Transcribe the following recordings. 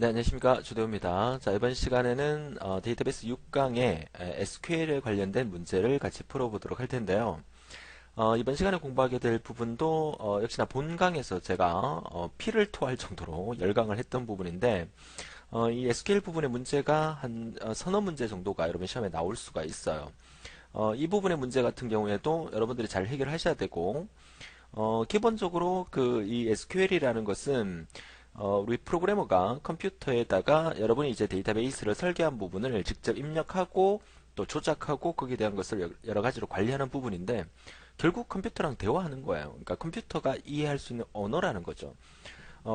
네, 안녕하십니까. 주대호입니다. 자, 이번 시간에는 데이터베이스 6강의 SQL에 관련된 문제를 같이 풀어보도록 할 텐데요. 이번 시간에 공부하게 될 부분도 역시나 본강에서 제가 피를 토할 정도로 열강을 했던 부분인데 이 SQL 부분의 문제가 한 서너 문제 정도가 여러분 시험에 나올 수가 있어요. 이 부분의 문제 같은 경우에도 여러분들이 잘 해결하셔야 되고 기본적으로 이 SQL이라는 것은 우리 프로그래머가 컴퓨터에다가 여러분이 이제 데이터베이스를 설계한 부분을 직접 입력하고 또 조작하고 거기에 대한 것을 여러 가지로 관리하는 부분인데 결국 컴퓨터랑 대화하는 거예요. 그러니까 컴퓨터가 이해할 수 있는 언어라는 거죠.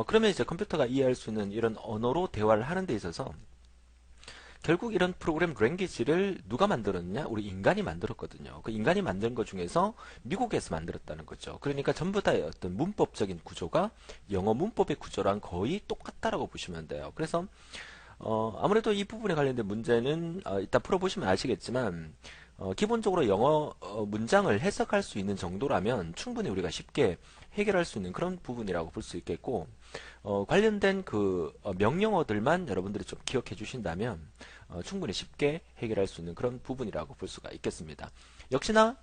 그러면 이제 컴퓨터가 이해할 수 있는 이런 언어로 대화를 하는 데 있어서 결국 이런 프로그램 랭귀지를 누가 만들었냐? 우리 인간이 만들었거든요. 그 인간이 만든 것 중에서 미국에서 만들었다는 거죠. 그러니까 전부 다 어떤 문법적인 구조가 영어 문법의 구조랑 거의 똑같다라고 보시면 돼요. 그래서 아무래도 이 부분에 관련된 문제는 이따 풀어보시면 아시겠지만 기본적으로 영어 문장을 해석할 수 있는 정도라면 충분히 우리가 쉽게 해결할 수 있는 그런 부분이라고 볼 수 있겠고 관련된 명령어들만 여러분들이 좀 기억해 주신다면 충분히 쉽게 해결할 수 있는 그런 부분이라고 볼 수가 있겠습니다. 역시나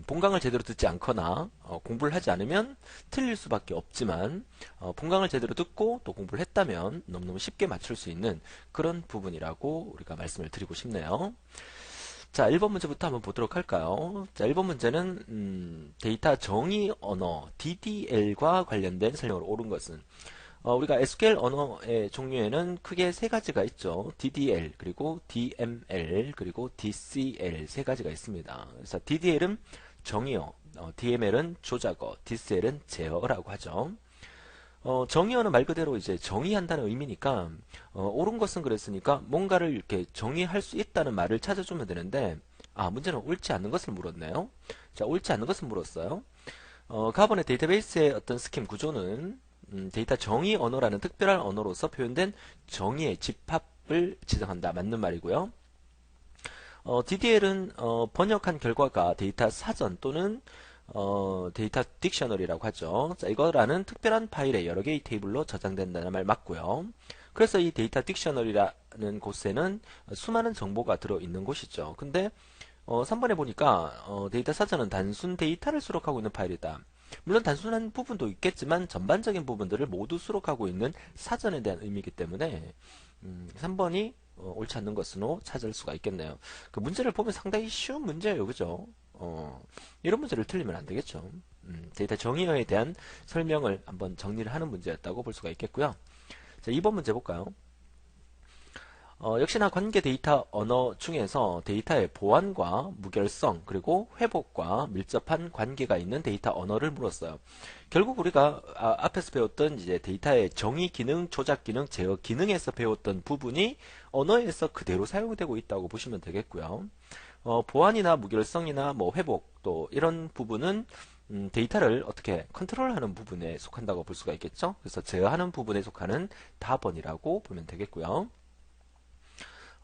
본강을 제대로 듣지 않거나 공부를 하지 않으면 틀릴 수밖에 없지만 본강을 제대로 듣고 또 공부를 했다면 너무너무 쉽게 맞출 수 있는 그런 부분이라고 우리가 말씀을 드리고 싶네요. 자, 1번 문제부터 한번 보도록 할까요? 자, 1번 문제는 데이터 정의 언어 DDL과 관련된 설명으로 옳은 것은 우리가 SQL 언어의 종류에는 크게 세 가지가 있죠. DDL, 그리고 DML, 그리고 DCL 세 가지가 있습니다. 그래서 DDL은 정의어, DML은 조작어, DCL은 제어라고 하죠. 정의어는 말 그대로 이제 정의한다는 의미니까, 옳은 것은 그랬으니까 뭔가를 이렇게 정의할 수 있다는 말을 찾아주면 되는데, 문제는 옳지 않는 것을 물었네요. 자, 옳지 않는 것을 물었어요. 가번의 데이터베이스의 어떤 스킨 구조는 데이터 정의 언어라는 특별한 언어로서 표현된 정의의 집합을 지정한다. 맞는 말이고요. DDL은 번역한 결과가 데이터 사전 또는 데이터 딕셔너리라고 하죠. 자, 이거라는 특별한 파일에 여러 개의 테이블로 저장된다는 말 맞고요. 그래서 이 데이터 딕셔너리라는 곳에는 수많은 정보가 들어있는 곳이죠. 근데 3번에 보니까 데이터 사전은 단순 데이터를 수록하고 있는 파일이다. 물론 단순한 부분도 있겠지만 전반적인 부분들을 모두 수록하고 있는 사전에 대한 의미이기 때문에 3번이 옳지 않는 것으로 찾을 수가 있겠네요. 그 문제를 보면 상당히 쉬운 문제예요. 그죠? 이런 문제를 틀리면 안 되겠죠. 데이터 정의어에 대한 설명을 한번 정리를 하는 문제였다고 볼 수가 있겠고요. 자, 2번 문제 볼까요? 역시나 관계 데이터 언어 중에서 데이터의 보안과 무결성 그리고 회복과 밀접한 관계가 있는 데이터 언어를 물었어요. 결국 우리가 앞에서 배웠던 이제 데이터의 정의 기능, 조작 기능, 제어 기능에서 배웠던 부분이 언어에서 그대로 사용되고 있다고 보시면 되겠고요. 보안이나 무결성이나 뭐 회복 또 이런 부분은 데이터를 어떻게 컨트롤하는 부분에 속한다고 볼 수가 있겠죠. 그래서 제어하는 부분에 속하는 답원이라고 보면 되겠고요.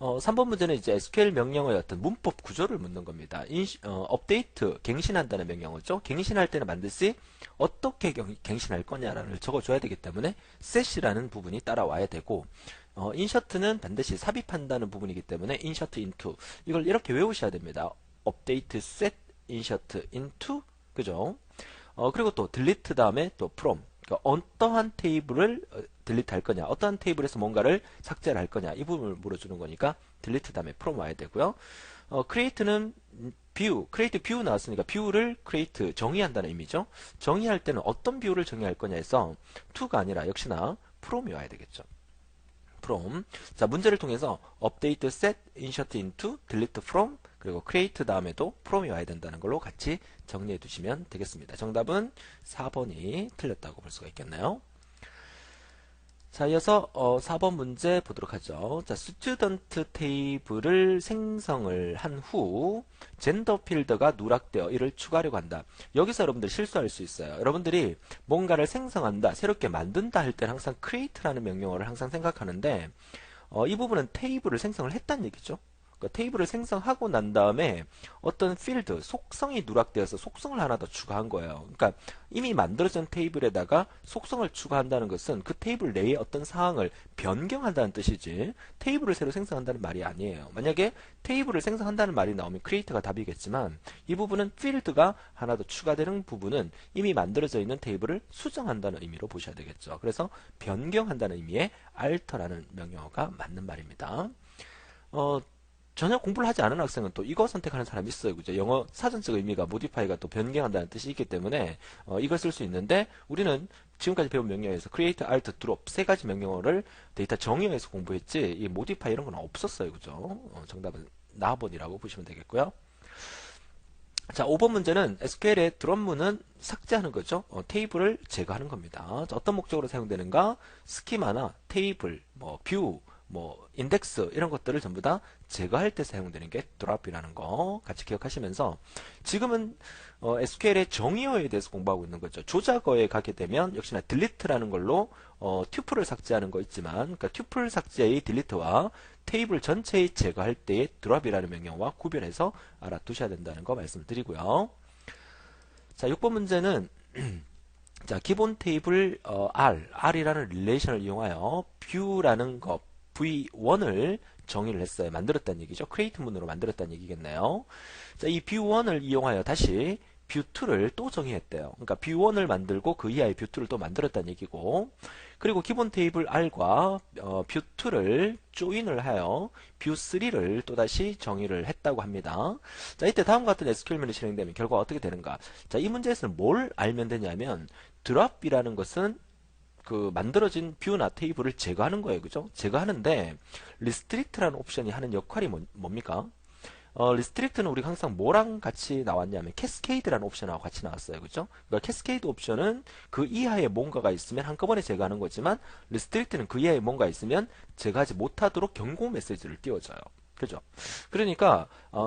3번 문제는 이제 SQL 명령어의 어떤 문법 구조를 묻는 겁니다. 업데이트, 갱신한다는 명령어죠. 갱신할 때는 반드시 어떻게 갱신할 거냐를 적어줘야 되기 때문에 set이라는 부분이 따라와야 되고, 인셔트는 반드시 삽입한다는 부분이기 때문에 insert into 이걸 이렇게 외우셔야 됩니다. 업데이트, set, insert into 그죠? 그리고 또 delete 다음에 또 from 그러니까 어떠한 테이블을 딜리트 할 거냐, 어떠한 테이블에서 뭔가를 삭제를 할 거냐, 이 부분을 물어주는 거니까 딜리트 다음에 from 와야 되고요. create는 view, create view 나왔으니까 view를 create 정의한다는 의미죠. 정의할 때는 어떤 view를 정의할 거냐 해서 to가 아니라 역시나 from이 와야 되겠죠. from. 자, 문제를 통해서 update, set, insert into, delete from, 그리고 create 다음에도 from이 와야 된다는 걸로 같이 정리해 두시면 되겠습니다. 정답은 4번이 틀렸다고 볼 수가 있겠네요. 자, 이어서 4번 문제 보도록 하죠. 자, 스튜던트 테이블을 생성을 한 후 젠더 필드가 누락되어 이를 추가하려고 한다. 여기서 여러분들 실수할 수 있어요. 여러분들이 뭔가를 생성한다, 새롭게 만든다 할 때는 항상 create라는 명령어를 항상 생각하는데 이 부분은 테이블을 생성을 했다는 얘기죠. 그러니까 테이블을 생성하고 난 다음에 어떤 필드, 속성이 누락되어서 속성을 하나 더 추가한 거예요. 그러니까 이미 만들어진 테이블에다가 속성을 추가한다는 것은 그 테이블 내에 어떤 사항을 변경한다는 뜻이지 테이블을 새로 생성한다는 말이 아니에요. 만약에 테이블을 생성한다는 말이 나오면 크리에이트가 답이겠지만 이 부분은 필드가 하나 더 추가되는 부분은 이미 만들어져 있는 테이블을 수정한다는 의미로 보셔야 되겠죠. 그래서 변경한다는 의미의 alter라는 명령어가 맞는 말입니다. 어, 전혀 공부를 하지 않은 학생은 또 이거 선택하는 사람이 있어요. 그죠? 영어 사전적 의미가 modify가 또 변경한다는 뜻이 있기 때문에 이걸 쓸 수 있는데 우리는 지금까지 배운 명령어에서 create, alt, drop 세 가지 명령어를 데이터 정의어에서 공부했지 이 modify 이런 건 없었어요. 그죠? 정답은 나번이라고 보시면 되겠고요. 자, 5번 문제는 SQL의 드롭문은 삭제하는 거죠. 테이블을 제거하는 겁니다. 자, 어떤 목적으로 사용되는가? 스키마나 테이블, 뭐 뷰, 뭐 인덱스 이런 것들을 전부 다 제거할 때 사용되는 게 드롭이라는 거 같이 기억하시면서 지금은 SQL의 정의어에 대해서 공부하고 있는 거죠. 조작어에 가게 되면 역시나 delete라는 걸로 튜플을 삭제하는 거 있지만 그러니까 튜플 삭제의 delete와 테이블 전체의 제거할 때의 드롭이라는 명령어와 구별해서 알아두셔야 된다는 거 말씀드리고요. 자, 6번 문제는 자, 기본 테이블 R이라는 릴레이션을 이용하여 view라는 거 V1을 정의를 했어요. 만들었다는 얘기죠. create 문으로 만들었다는 얘기겠네요. 자, 이 view1을 이용하여 다시 view2를 또 정의했대요. 그러니까 view1을 만들고 그 이하의 view2를 또 만들었다는 얘기고 그리고 기본 테이블 R과 view2를 조인을 하여 view3를 또다시 정의를 했다고 합니다. 자, 이때 다음과 같은 SQL문이 실행되면 결과가 어떻게 되는가? 자, 이 문제에서는 뭘 알면 되냐면 drop이라는 것은 그 만들어진 뷰나 테이블을 제거하는 거예요. 그죠? 제거하는데 restrict라는 옵션이 하는 역할이 뭡니까? 리스트릭트는 우리가 항상 뭐랑 같이 나왔냐면 캐스케이드라는 옵션하고 같이 나왔어요. 그죠? 그러니까 캐스케이드 옵션은 그 이하에 뭔가가 있으면 한꺼번에 제거하는 거지만 리스트릭트는 그 이하에 뭔가 있으면 제거하지 못하도록 경고 메시지를 띄워줘요. 그죠? 그러니까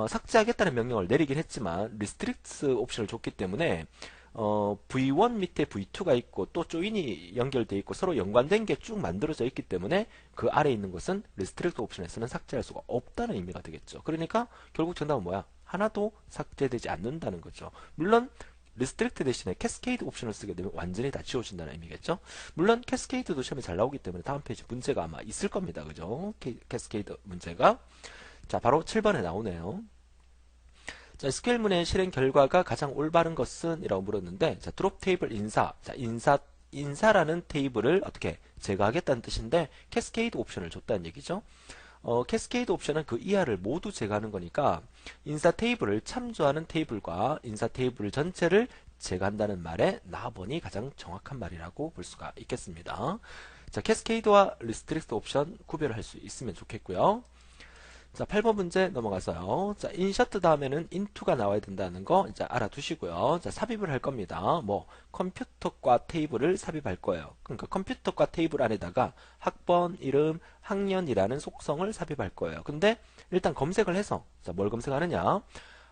삭제하겠다는 명령을 내리긴 했지만 리스트릭트 옵션을 줬기 때문에 V1 밑에 V2가 있고 또 조인이 연결되어 있고 서로 연관된 게 쭉 만들어져 있기 때문에 그 아래에 있는 것은 restrict 옵션에서는 삭제할 수가 없다는 의미가 되겠죠. 그러니까 결국 정답은 뭐야? 하나도 삭제되지 않는다는 거죠. 물론 restrict 대신에 cascade 옵션을 쓰게 되면 완전히 다 지워진다는 의미겠죠. 물론 cascade도 시험에 잘 나오기 때문에 다음 페이지 문제가 아마 있을 겁니다. 그죠? cascade 문제가. 자, 바로 7번에 나오네요. 자, SQL문의 실행 결과가 가장 올바른 것은? 이라고 물었는데, 자, 드롭 테이블 인사. 자, 인사라는 테이블을 어떻게 제거하겠다는 뜻인데, 캐스케이드 옵션을 줬다는 얘기죠. 캐스케이드 옵션은 그 이하를 모두 제거하는 거니까, 인사 테이블을 참조하는 테이블과 인사 테이블 전체를 제거한다는 말에 나번이 가장 정확한 말이라고 볼 수가 있겠습니다. 자, 캐스케이드와 리스트릭트 옵션 구별을 할 수 있으면 좋겠고요. 자, 8번 문제 넘어가서요. 자, 인셔트 다음에는 into가 나와야 된다는 거 이제 알아두시고요. 자, 삽입을 할 겁니다. 뭐 컴퓨터과 테이블을 삽입할 거예요. 그러니까 컴퓨터과 테이블 안에다가 학번, 이름, 학년이라는 속성을 삽입할 거예요. 근데 일단 검색을 해서 자, 뭘 검색하느냐?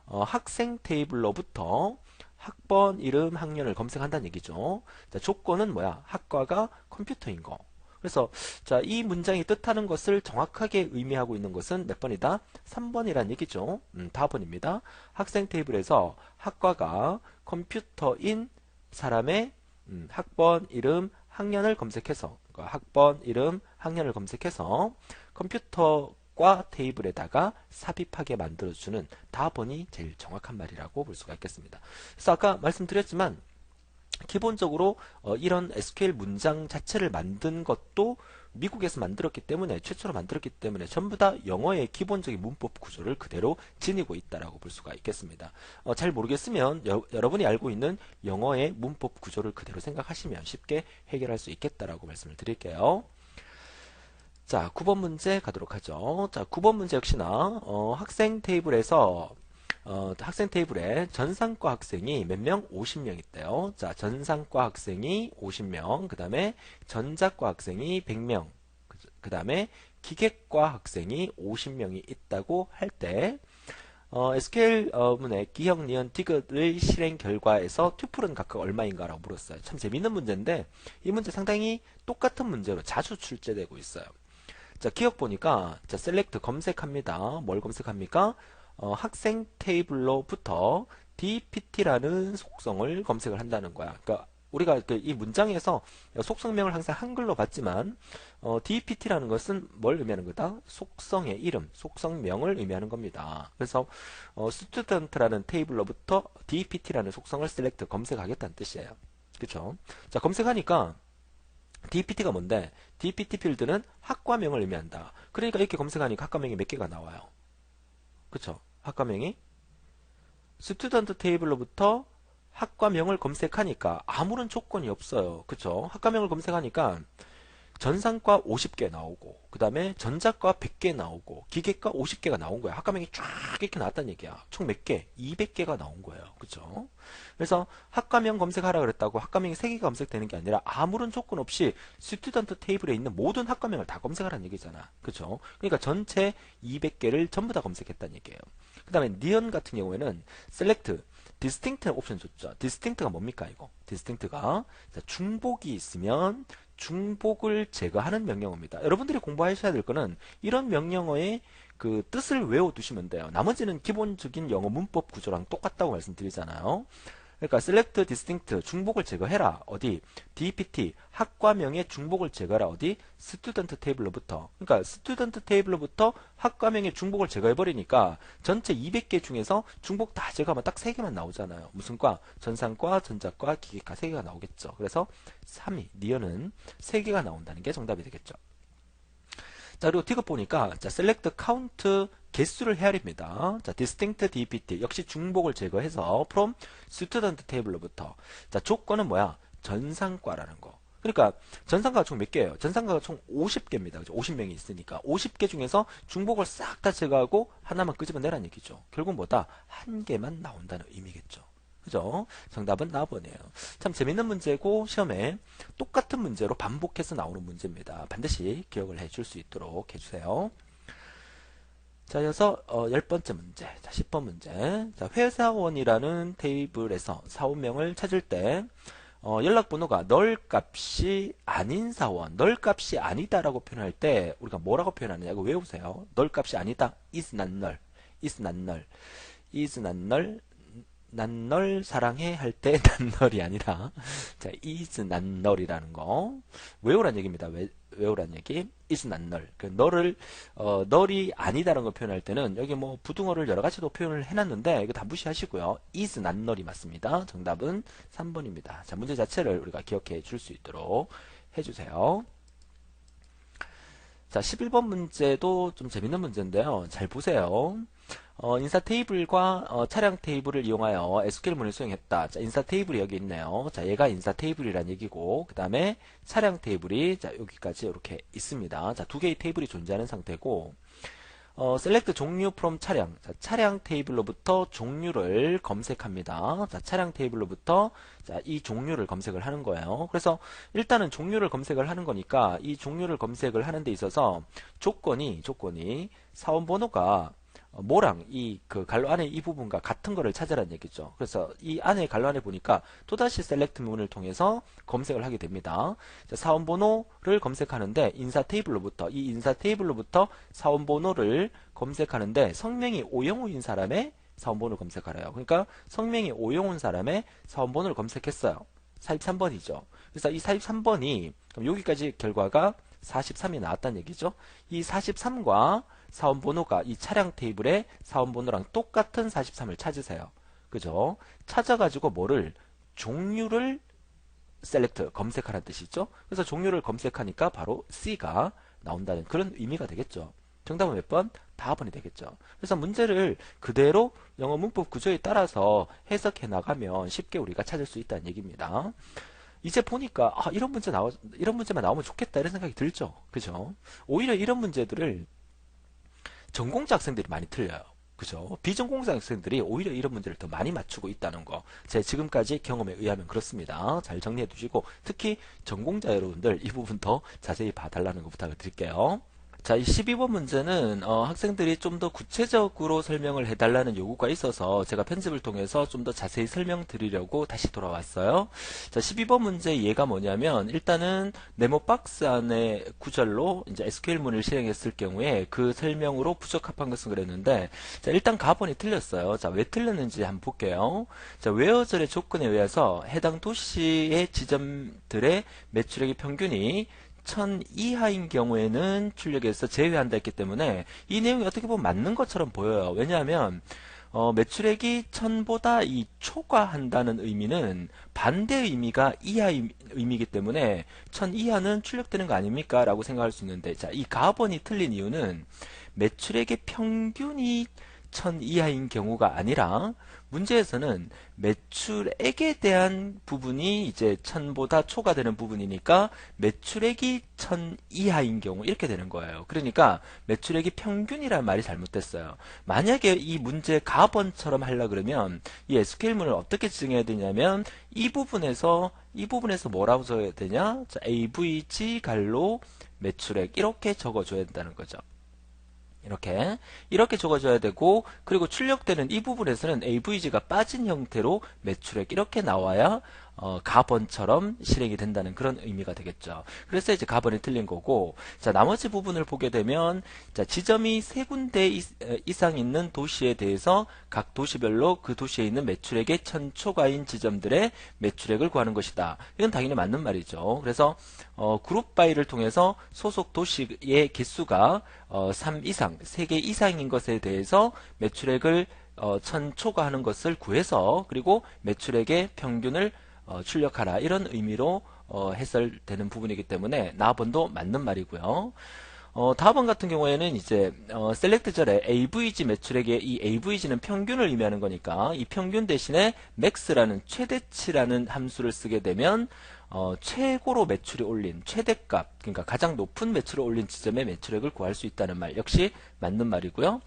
학생 테이블로부터 학번, 이름, 학년을 검색한다는 얘기죠. 자, 조건은 뭐야? 학과가 컴퓨터인 거. 그래서 자, 이 문장이 뜻하는 것을 정확하게 의미하고 있는 것은 몇 번이다? 3번이란 얘기죠. 4번입니다. 학생 테이블에서 학과가 컴퓨터인 사람의 학번, 이름, 학년을 검색해서 그러니까 학번, 이름, 학년을 검색해서 컴퓨터과 테이블에다가 삽입하게 만들어주는 4번이 제일 정확한 말이라고 볼 수가 있겠습니다. 그래서 아까 말씀드렸지만 기본적으로 이런 SQL 문장 자체를 만든 것도 미국에서 만들었기 때문에 최초로 만들었기 때문에 전부 다 영어의 기본적인 문법 구조를 그대로 지니고 있다라고 볼 수가 있겠습니다. 잘 모르겠으면 여러분이 알고 있는 영어의 문법 구조를 그대로 생각하시면 쉽게 해결할 수 있겠다라고 말씀을 드릴게요. 자, 9번 문제 가도록 하죠. 자, 9번 문제 역시나 학생 테이블에서 학생 테이블에 전산과 학생이 몇 명? 50명 있대요. 자, 전산과 학생이 50명, 그 다음에 전자과 학생이 100명, 그 다음에 기계과 학생이 50명이 있다고 할 때, SQL 문의 기억, 니은, 디귿의 실행 결과에서 튜플은 각각 얼마인가라고 물었어요. 참 재밌는 문제인데, 이 문제 상당히 똑같은 문제로 자주 출제되고 있어요. 자, 기억 보니까, 자, 셀렉트 검색합니다. 뭘 검색합니까? 학생 테이블로부터 dpt라는 속성을 검색을 한다는 거야. 그러니까 우리가 이 문장에서 속성명을 항상 한글로 봤지만 dpt라는 것은 뭘 의미하는 거다? 속성의 이름, 속성명을 의미하는 겁니다. 그래서 student라는 테이블로부터 dpt라는 속성을 select 검색하겠다는 뜻이에요. 그쵸? 자, 검색하니까 dpt가 뭔데? dpt 필드는 학과명을 의미한다. 그러니까 이렇게 검색하니까 학과명이 몇 개가 나와요. 그쵸? 학과명이 스튜던트 테이블로부터 학과명을 검색하니까 아무런 조건이 없어요. 그쵸? 학과명을 검색하니까 전산과 50개 나오고 그 다음에 전자과 100개 나오고 기계과 50개가 나온 거야. 학과명이 쫙 이렇게 나왔다는 얘기야. 총 몇 개? 200개가 나온 거예요. 그쵸? 그래서 학과명 검색하라 그랬다고 학과명이 3개가 검색되는 게 아니라 아무런 조건 없이 스튜던트 테이블에 있는 모든 학과명을 다 검색하라는 얘기잖아. 그쵸? 그러니까 전체 200개를 전부 다 검색했다는 얘기예요. 그 다음에 니언 같은 경우에는 select distinct 옵션 줬죠. distinct가 뭡니까 이거? distinct가 중복이 있으면 중복을 제거하는 명령어입니다. 여러분들이 공부하셔야 될 거는 이런 명령어의 그 뜻을 외워두시면 돼요. 나머지는 기본적인 영어 문법 구조랑 똑같다고 말씀드리잖아요. 그러니까 select distinct 중복을 제거해라. 어디? dpt 학과명의 중복을 제거해라. 어디? student 테이블로부터. 그러니까 student 테이블로부터 학과명의 중복을 제거해 버리니까 전체 200개 중에서 중복 다 제거하면 딱 3개만 나오잖아요. 무슨 과? 전산과, 전자과, 기계과 3개가 나오겠죠. 그래서 3위 니어는 3개가 나온다는 게 정답이 되겠죠. 자, 그리고 디귿 보니까 자, select count 개수를 헤아립니다. 자, distinct dpt 역시 중복을 제거해서 from student table로부터. 자, 조건은 뭐야? 전산과라는 거. 그러니까 전산과가 총 몇 개예요? 전산과가 총 50개입니다. 그죠? 50명이 있으니까 50개 중에서 중복을 싹 다 제거하고 하나만 끄집어내라는 얘기죠. 결국 뭐다? 한 개만 나온다는 의미겠죠. 그죠? 정답은 4번이에요. 참 재밌는 문제고 시험에 똑같은 문제로 반복해서 나오는 문제입니다. 반드시 기억을 해줄 수 있도록 해주세요. 자, 이어서 10번째 문제. 자, 10번 문제. 자, 회사원이라는 테이블에서 사원명을 찾을 때 연락번호가 널 값이 아닌 사원, 널 값이 아니다라고 표현할 때 우리가 뭐라고 표현하느냐? 이거 외우세요. 널 값이 아니다. is not null. is not null. is not null. 난 널 사랑해 할 때 난 널이 아니라 자, is not null이라는 거 외우란 얘기입니다. 외우란 얘기. is not null. 그 너를 널이 아니다라는 걸 표현할 때는 여기 뭐 부등어를 여러 가지도 표현을 해놨는데 이거 다 무시하시고요. is not null이 맞습니다. 정답은 3번입니다. 자, 문제 자체를 우리가 기억해 줄 수 있도록 해주세요. 자, 11번 문제도 좀 재밌는 문제인데요. 잘 보세요. 인사 테이블과 차량 테이블을 이용하여 SQL문을 수행했다. 자, 인사 테이블이 여기 있네요. 자, 얘가 인사 테이블이란 얘기고, 그 다음에 차량 테이블이 자, 여기까지 이렇게 있습니다. 자, 두 개의 테이블이 존재하는 상태고, select 종류 from 차량. 자, 차량 테이블로부터 종류를 검색합니다. 자, 차량 테이블로부터 자, 이 종류를 검색을 하는 거예요. 그래서 일단은 종류를 검색을 하는 거니까 이 종류를 검색을 하는 데 있어서 조건이 사원번호가 뭐랑 이 그 갈로 안에 이 부분과 같은 거를 찾으라는 얘기죠. 그래서 이 안에 갈로 안에 보니까 또다시 셀렉트 문을 통해서 검색을 하게 됩니다. 자, 사원번호를 검색하는데 인사 테이블로부터 사원번호를 검색하는데 성명이 오영우인 사람의 사원번호를 검색하래요. 그러니까 성명이 오영우인 사람의 사원번호를 검색했어요. 43번이죠. 그래서 이 43번이 그럼 여기까지 결과가 43이 나왔다는 얘기죠. 이 43과 사원번호가 이 차량 테이블의 사원번호랑 똑같은 43을 찾으세요. 그죠? 찾아가지고 뭐를 종류를 셀렉트 검색하라는 뜻이죠. 그래서 종류를 검색하니까 바로 C가 나온다는 그런 의미가 되겠죠. 정답은 몇 번? 4번이 되겠죠. 그래서 문제를 그대로 영어 문법 구조에 따라서 해석해 나가면 쉽게 우리가 찾을 수 있다는 얘기입니다. 이제 보니까 이런 문제만 나오면 좋겠다 이런 생각이 들죠. 그죠? 오히려 이런 문제들을 전공자 학생들이 많이 틀려요. 그죠? 비전공자 학생들이 오히려 이런 문제를 더 많이 맞추고 있다는 거. 제 지금까지 경험에 의하면 그렇습니다. 잘 정리해 두시고 특히 전공자 여러분들 이 부분 더 자세히 봐달라는 거 부탁을 드릴게요. 자, 이 12번 문제는 학생들이 좀 더 구체적으로 설명을 해달라는 요구가 있어서 제가 편집을 통해서 좀 더 자세히 설명드리려고 다시 돌아왔어요. 자, 12번 문제 얘가 뭐냐면 일단은 네모 박스 안에 구절로 이제 SQL문을 실행했을 경우에 그 설명으로 부적합한 것은 그랬는데, 자, 일단 가번이 틀렸어요. 자, 왜 틀렸는지 한번 볼게요. 자, 웨어절의 조건에 의해서 해당 도시의 지점들의 매출액의 평균이 1000 이하인 경우에는 출력에서 제외한다 했기 때문에 이 내용이 어떻게 보면 맞는 것처럼 보여요. 왜냐하면 매출액이 1000보다 이 초과한다는 의미는 반대 의미가 이하 의미이기 때문에 1000 이하는 출력되는 거 아닙니까? 라고 생각할 수 있는데, 자, 이 가번이 틀린 이유는 매출액의 평균이 1000 이하인 경우가 아니라 문제에서는 매출액에 대한 부분이 이제 1000보다 초과되는 부분이니까 매출액이 1000 이하인 경우 이렇게 되는 거예요. 그러니까 매출액이 평균이라는 말이 잘못됐어요. 만약에 이 문제 가번처럼 하려 그러면 이 SQL문을 어떻게 지정해야 되냐면 이 부분에서 뭐라고 적어야 되냐? 자, AVG 갈로 매출액 이렇게 적어줘야 된다는 거죠. 이렇게 적어줘야 되고, 그리고 출력되는 이 부분에서는 AVG가 빠진 형태로 매출액 이렇게 나와야 가번처럼 실행이 된다는 그런 의미가 되겠죠. 그래서 이제 가번이 틀린 거고, 자, 나머지 부분을 보게 되면, 자, 지점이 세 군데 이상 있는 도시에 대해서 각 도시별로 그 도시에 있는 매출액의 1000 초과인 지점들의 매출액을 구하는 것이다. 이건 당연히 맞는 말이죠. 그래서 그룹 바이를 통해서 소속 도시의 개수가 3 이상, 3개 이상인 것에 대해서 매출액을 1000 초과하는 것을 구해서, 그리고 매출액의 평균을 출력하라, 이런 의미로 해설되는 부분이기 때문에 나번도 맞는 말이고요. 다번 같은 경우에는 이제 셀렉트절에 AVG 매출액의 이 AVG는 평균을 의미하는 거니까 이 평균 대신에 max라는 최대치라는 함수를 쓰게 되면 최고로 매출이 올린 최대값, 그러니까 가장 높은 매출을 올린 지점의 매출액을 구할 수 있다는 말 역시 맞는 말이고요.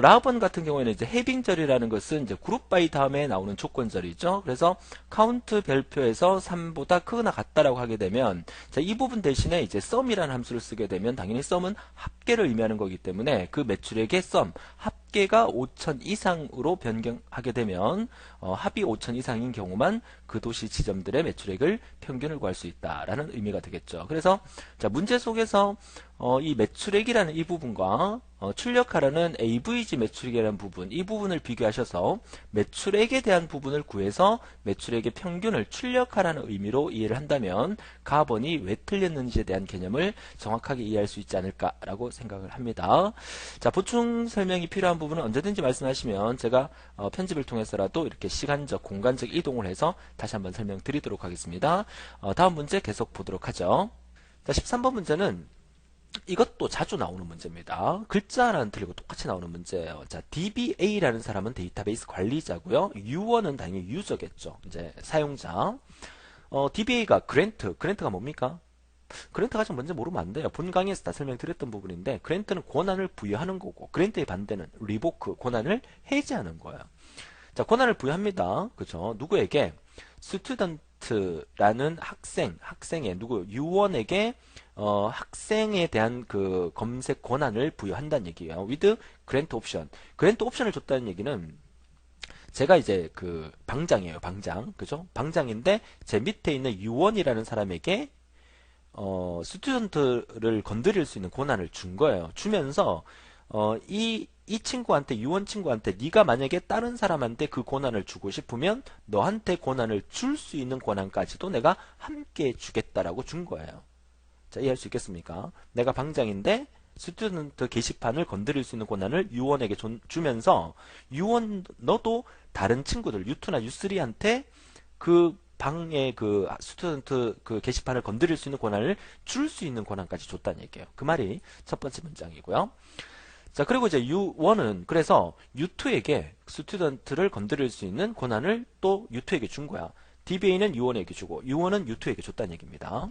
라번 같은 경우에는 이제 해빙절이라는 것은 이제 그룹 바이 다음에 나오는 조건절이죠. 그래서 카운트 별표에서 3보다 크거나 같다라고 하게 되면, 자, 이 부분 대신에 이제 썸이라는 함수를 쓰게 되면 당연히 썸은 합계를 의미하는 거기 때문에 그 매출액의 썸, 합계가 5000 이상으로 변경하게 되면 합이 5000 이상인 경우만 그 도시 지점들의 매출액을 평균을 구할 수 있다라는 의미가 되겠죠. 그래서 자, 문제 속에서 이 매출액이라는 이 부분과 출력하라는 AVG 매출액이라는 부분, 이 부분을 비교하셔서 매출액에 대한 부분을 구해서 매출액의 평균을 출력하라는 의미로 이해를 한다면 가번이 왜 틀렸는지에 대한 개념을 정확하게 이해할 수 있지 않을까라고 생각을 합니다. 자, 보충 설명이 필요한 부분은 언제든지 말씀하시면 제가 편집을 통해서라도 이렇게 시간적, 공간적 이동을 해서 다시 한번 설명드리도록 하겠습니다. 다음 문제 계속 보도록 하죠. 자, 13번 문제는 이것도 자주 나오는 문제입니다. 글자 하나는 틀리고 똑같이 나오는 문제예요. 자, DBA라는 사람은 데이터베이스 관리자고요. U1은 당연히 유저겠죠. 이제 사용자. DBA가 그랜트가 뭡니까? 그랜트가 좀 먼저 모르면 안 돼요. 본 강의에서 다 설명드렸던 부분인데, 그랜트는 권한을 부여하는 거고, 그랜트의 반대는 리보크, 권한을 해제하는 거예요. 자, 권한을 부여합니다. 그죠? 누구에게? 스튜던트라는 학생의 U1에게 학생에 대한 그 검색 권한을 부여한다는 얘기예요. with grant option. grant option을 줬다는 얘기는 제가 이제 그 방장이에요. 방장. 그죠? 방장인데 제 밑에 있는 U1이라는 사람에게 스튜던트를 건드릴 수 있는 권한을 준 거예요. 주면서 이 친구한테, U1 친구한테 네가 만약에 다른 사람한테 그 권한을 주고 싶으면 너한테 권한을 줄 수 있는 권한까지도 내가 함께 주겠다라고 준 거예요. 자, 이해할 수 있겠습니까? 내가 방장인데 스튜던트 게시판을 건드릴 수 있는 권한을 U1에게 주면서 U1 너도 다른 친구들 U2나 U3한테 그 방에 그 스튜던트 그 게시판을 건드릴 수 있는 권한을 줄 수 있는 권한까지 줬다는 얘기예요. 그 말이 첫 번째 문장이고요. 자, 그리고 이제 U1은 그래서 U2에게 스튜던트를 건드릴 수 있는 권한을 또 U2에게 준 거야. DBA는 U1에게 주고 U1은 U2에게 줬다는 얘기입니다.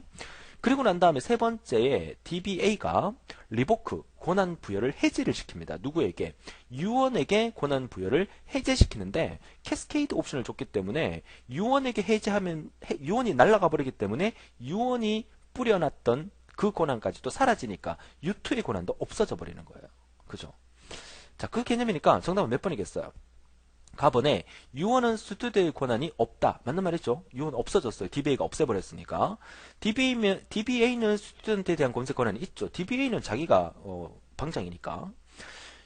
그리고 난 다음에 세 번째에 DBA가 리보크, 권한 부여를 해제를 시킵니다. 누구에게? U1에게 권한 부여를 해제시키는데 캐스케이드 옵션을 줬기 때문에 U1에게 해제하면 U1이 날아가 버리기 때문에 U1이 뿌려놨던 그 권한까지도 사라지니까 U2의 권한도 없어져 버리는 거예요. 그죠? 자, 그 개념이니까 정답은 몇 번이겠어요? 가번에 U1은 스튜디오의 권한이 없다. 맞는 말이죠. U1 없어졌어요. DBA가 없애버렸으니까. DBA는 스튜던트에 대한 검색 권한이 있죠. DBA는 자기가 방장이니까.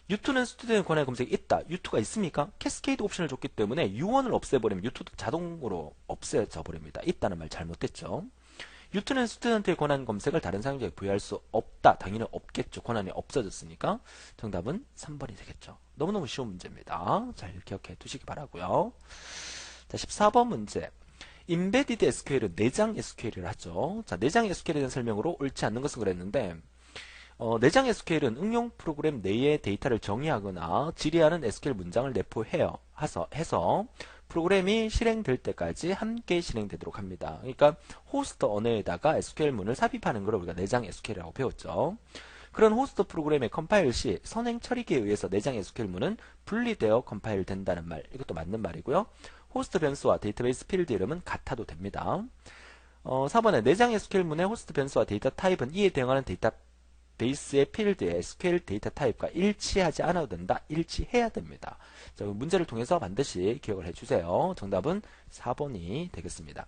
U2는 스튜던트 권한의 검색이 있다. U2가 있습니까? 캐스케이드 옵션을 줬기 때문에 U1을 없애버리면 U2도 자동으로 없애져 버립니다. 있다는 말 잘못됐죠. U2는 스튜던트의 권한 검색을 다른 사용자에게 부여할 수 없다. 당연히 없겠죠. 권한이 없어졌으니까. 정답은 3번이 되겠죠. 너무너무 쉬운 문제입니다. 잘 기억해 두시기 바라고요. 자, 14번 문제. Embedded SQL은 내장 SQL을 하죠. 자, 내장 SQL에 대한 설명으로 옳지 않는 것은 그랬는데 내장 SQL은 응용 프로그램 내의 데이터를 정의하거나 질의하는 SQL 문장을 해서 프로그램이 실행될 때까지 함께 실행되도록 합니다. 그러니까 호스트 언어에다가 SQL문을 삽입하는 걸 우리가 내장 SQL이라고 배웠죠. 그런 호스트 프로그램의 컴파일 시 선행 처리기에 의해서 내장 SQL문은 분리되어 컴파일 된다는 말, 이것도 맞는 말이고요. 호스트 변수와 데이터베이스 필드 이름은 같아도 됩니다. 4번에 내장 SQL문의 호스트 변수와 데이터 타입은 이에 대응하는 데이터베이스의 필드의 SQL 데이터 타입과 일치하지 않아도 된다. 일치해야 됩니다. 자, 문제를 통해서 반드시 기억을 해주세요. 정답은 4번이 되겠습니다.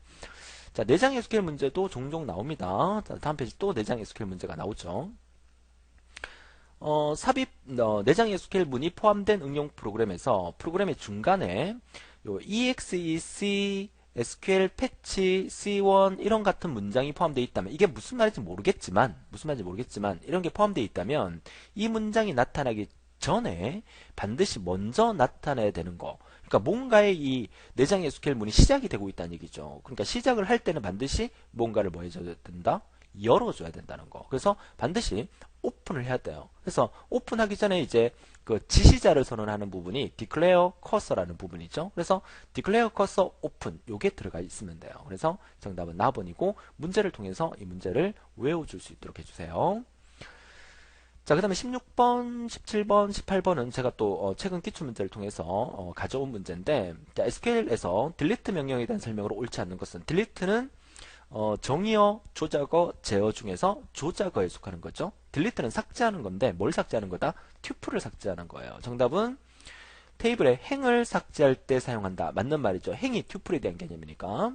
자, 내장 SQL 문제도 종종 나옵니다. 자, 다음 페이지 또 내장 SQL 문제가 나오죠. 내장 SQL 문이 포함된 응용 프로그램에서 프로그램의 중간에 요 exec SQL 패치 C1 이런 같은 문장이 포함되어 있다면 이게 무슨 말인지 모르겠지만 이런 게 포함되어 있다면 이 문장이 나타나기 전에 반드시 먼저 나타나야 되는 거. 그러니까 뭔가의 이 내장 SQL 문이 시작이 되고 있다는 얘기죠. 그러니까 시작을 할 때는 반드시 뭔가를 뭐 해줘야 된다? 열어줘야 된다는 거. 그래서 반드시 오픈을 해야 돼요. 그래서 오픈하기 전에 이제 그 지시자를 선언하는 부분이 declare cursor라는 부분이죠. 그래서 declare cursor open 요게 들어가 있으면 돼요. 그래서 정답은 4번이고 문제를 통해서 이 문제를 외워줄 수 있도록 해주세요. 자, 그 다음에 16번, 17번, 18번은 제가 또 최근 기출 문제를 통해서 가져온 문제인데, 자, SQL에서 delete 명령에 대한 설명으로 옳지 않는 것은 delete는 정의어, 조작어, 제어 중에서 조작어에 속하는 거죠. delete는 삭제하는 건데 뭘 삭제하는 거다? 튜플을 삭제하는 거예요. 정답은 테이블에 행을 삭제할 때 사용한다. 맞는 말이죠. 행이 튜플에 대한 개념이니까.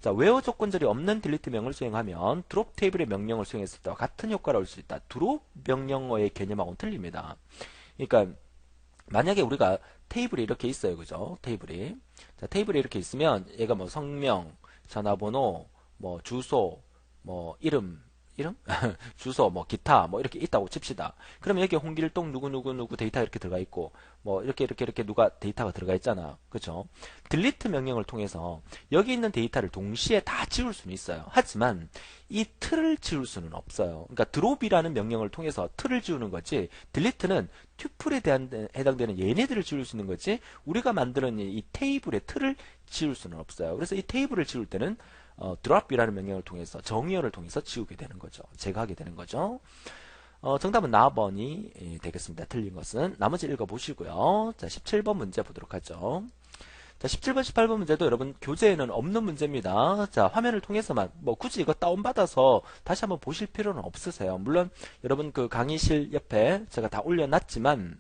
자, where 조건절이 없는 delete 명을 수행하면 drop 테이블의 명령을 수행했을 때와 같은 효과를 얻을 수 있다. drop 명령어의 개념하고는 틀립니다. 그러니까 만약에 우리가 테이블이 이렇게 있어요. 그죠? 테이블이. 자, 테이블이 이렇게 있으면 얘가 뭐 성명, 전화번호, 뭐 주소, 뭐 이름 주소, 뭐 기타 뭐 이렇게 있다고 칩시다. 그러면 여기 홍길동 누구 데이터 이렇게 들어가 있고 뭐 이렇게 누가 데이터가 들어가 있잖아. 그렇죠? delete 명령을 통해서 여기 있는 데이터를 동시에 다 지울 수는 있어요. 하지만 이 틀을 지울 수는 없어요. 그러니까 drop이라는 명령을 통해서 틀을 지우는 거지 delete는 튜플에 대한 해당되는 얘네들을 지울 수 있는 거지 우리가 만드는 이 테이블의 틀을 지울 수는 없어요. 그래서 이 테이블을 지울 때는 drop이라는 명령을 통해서 정의어를 통해서 지우게 되는 거죠. 제거하게 되는 거죠. 정답은 4번이 되겠습니다. 틀린 것은. 나머지 읽어보시고요. 자, 17번 문제 보도록 하죠. 자, 17번, 18번 문제도 여러분 교재에는 없는 문제입니다. 자, 화면을 통해서만 뭐 굳이 이거 다운받아서 다시 한번 보실 필요는 없으세요. 물론 여러분 그 강의실 옆에 제가 다 올려놨지만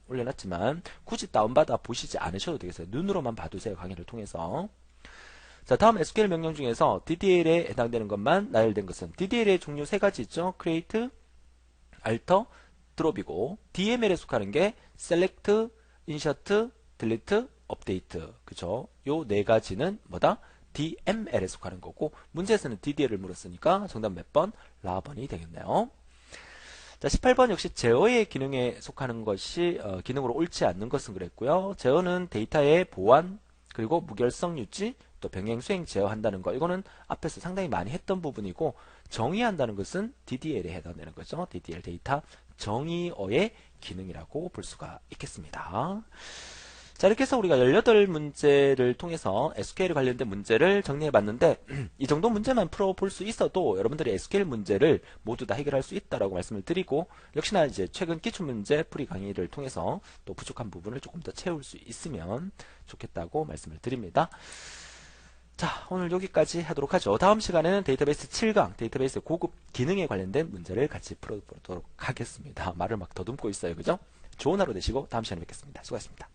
굳이 다운받아 보시지 않으셔도 되겠어요. 눈으로만 봐두세요. 강의를 통해서. 자, 다음 SQL 명령 중에서 DDL에 해당되는 것만 나열된 것은 DDL의 종류 세 가지 있죠. create, alter, drop이고 DML에 속하는 게 select, insert, delete, update. 그죠? 요 네 가지는 뭐다? DML에 속하는 거고 문제에서는 DDL을 물었으니까 정답 몇 번? 4번이 되겠네요. 자, 18번 역시 제어의 기능에 속하는 것이 기능으로 옳지 않는 것은 그랬고요. 제어는 데이터의 보안 그리고 무결성 유지 또 병행 수행 제어한다는 거 이거는 앞에서 상당히 많이 했던 부분이고 정의한다는 것은 DDL에 해당되는 거죠. DDL 데이터 정의어의 기능이라고 볼 수가 있겠습니다. 자, 이렇게 해서 우리가 18문제를 통해서 SQL 관련된 문제를 정리해 봤는데 이 정도 문제만 풀어볼 수 있어도 여러분들이 SQL 문제를 모두 다 해결할 수 있다라고 말씀을 드리고 역시나 이제 최근 기출문제 풀이 강의를 통해서 또 부족한 부분을 조금 더 채울 수 있으면 좋겠다고 말씀을 드립니다. 자, 오늘 여기까지 하도록 하죠. 다음 시간에는 데이터베이스 7강, 데이터베이스 고급 기능에 관련된 문제를 같이 풀어보도록 하겠습니다. 말을 막 더듬고 있어요. 그죠? 좋은 하루 되시고 다음 시간에 뵙겠습니다. 수고하셨습니다.